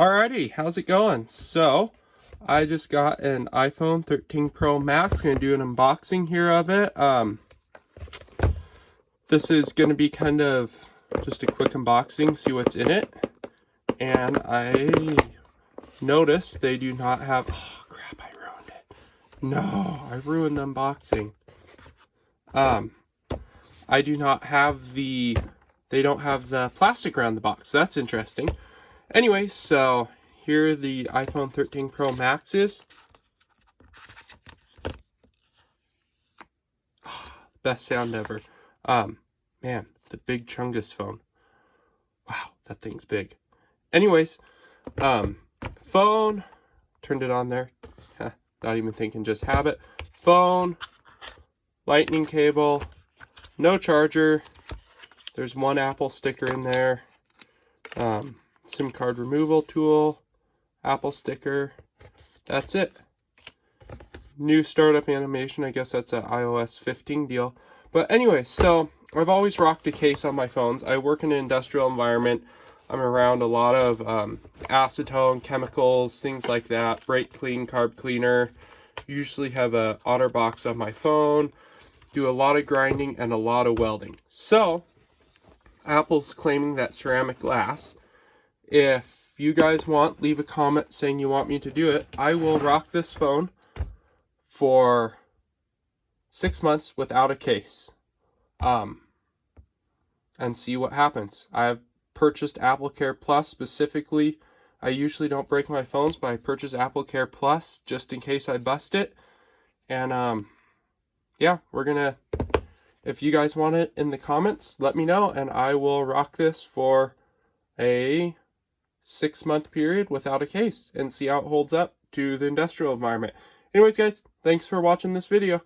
Alrighty, how's it going? So, I just got an iPhone 13 Pro Max. Gonna do an unboxing here of it. This is gonna be kind of just a quick unboxing, see what's in it. And I noticed they do not have. Oh crap! I ruined it. No, I ruined the unboxing. I do not have the. They don't have the plastic around the box. That's interesting. Anyway, so here the iPhone 13 Pro Max is. Best sound ever. Man, the big Chungus phone. Wow, that thing's big. Anyways, phone, turned it on there. Not even thinking, just have it. Phone, lightning cable, no charger. There's one Apple sticker in there. SIM card removal tool, Apple sticker. That's it. New startup animation. I guess that's an iOS 15 deal. But anyway, so I've always rocked a case on my phones. I work in an industrial environment. I'm around a lot of acetone, chemicals, things like that. Brake clean, carb cleaner. Usually have a OtterBox on my phone. Do a lot of grinding and a lot of welding. So Apple's claiming that ceramic glass. If you guys want, leave a comment saying you want me to do it. I will rock this phone for 6 months without a case. And see what happens. I've purchased Apple Care Plus specifically. I usually don't break my phones, but I purchased Apple Care Plus just in case I bust it. And yeah, we're gonna, if you guys want it in the comments, let me know, and I will rock this for a 6-month period without a case and see how it holds up to the industrial environment. Anyways, guys, thanks for watching this video.